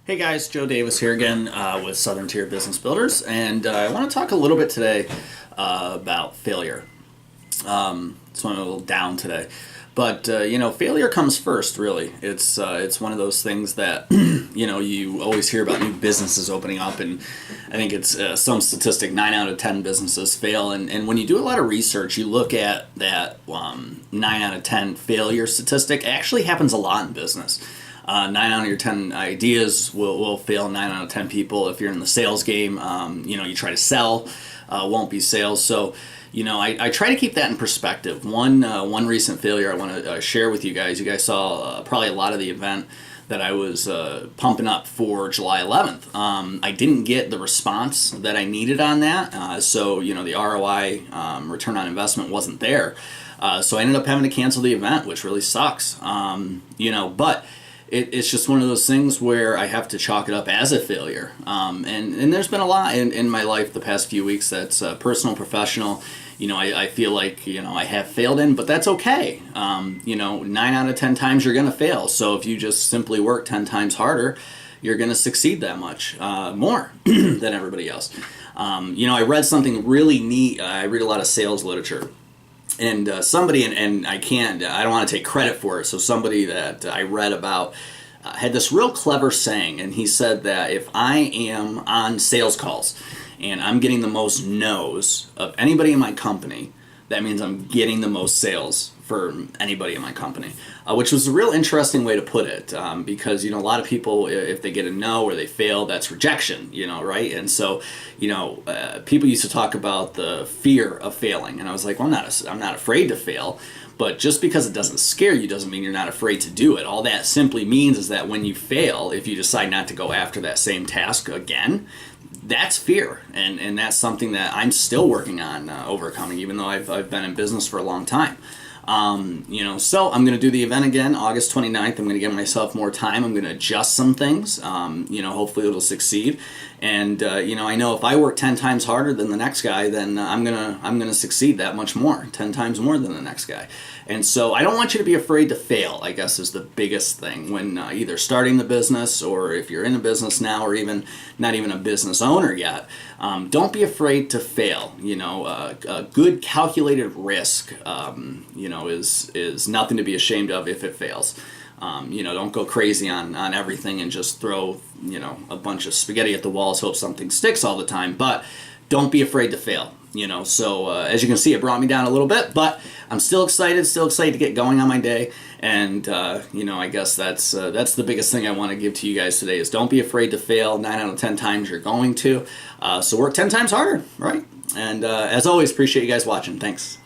Hey guys, Joe Davis here again with Southern Tier Business Builders, and I want to talk a little bit today about failure. So I'm a little down today, but failure comes first. Really, it's one of those things that you always hear about new businesses opening up, and I think it's some statistic 9 out of 10 businesses fail. And when you do a lot of research, you look at that 9 out of 10 failure statistic. It actually happens a lot in business. 9 out of 10 ideas will fail. 9 out of 10 people, if you're in the sales game, you try to sell, won't be sales. So, I try to keep that in perspective. One recent failure I want to share with you guys. You guys saw probably a lot of the event that I was pumping up for July 11th. I didn't get the response that I needed on that. So, the ROI, return on investment, wasn't there. So I ended up having to cancel the event, which really sucks. But it's just one of those things where I have to chalk it up as a failure. And there's been a lot in my life the past few weeks that's personal, professional. I feel like, I have failed in, but that's okay. 9 out of 10 times you're going to fail. So if you just simply work 10 times harder, you're going to succeed that much more than everybody else. I read something really neat. I read a lot of sales literature. And somebody, and I don't want to take credit for it, so somebody that I read about had this real clever saying, and he said that if I am on sales calls and I'm getting the most no's of anybody in my company, that means I'm getting the most sales for anybody in my company, which was a real interesting way to put it, because, a lot of people, if they get a no or they fail, that's rejection, right? And so, people used to talk about the fear of failing, and I was like, well, I'm not afraid to fail, but just because it doesn't scare you doesn't mean you're not afraid to do it. All that simply means is that when you fail, if you decide not to go after that same task again, that's fear, and that's something that I'm still working on overcoming, even though I've been in business for a long time. So I'm going to do the event again, August 29th. I'm going to give myself more time. I'm going to adjust some things. Hopefully it'll succeed. And, I know if I work 10 times harder than the next guy, then I'm going to succeed that much more, 10 times more than the next guy. And so I don't want you to be afraid to fail, I guess, is the biggest thing when either starting the business, or if you're in a business now, or even not even a business owner yet. Don't be afraid to fail. A good calculated risk, is nothing to be ashamed of if it fails. Don't go crazy on everything and just throw, a bunch of spaghetti at the walls, hope something sticks all the time. But don't be afraid to fail. So as you can see, it brought me down a little bit, but I'm still excited to get going on my day. And, I guess that's the biggest thing I want to give to you guys today is don't be afraid to fail. 9 out of 10 times you're going to. So work 10 times harder, right? And as always, appreciate you guys watching. Thanks.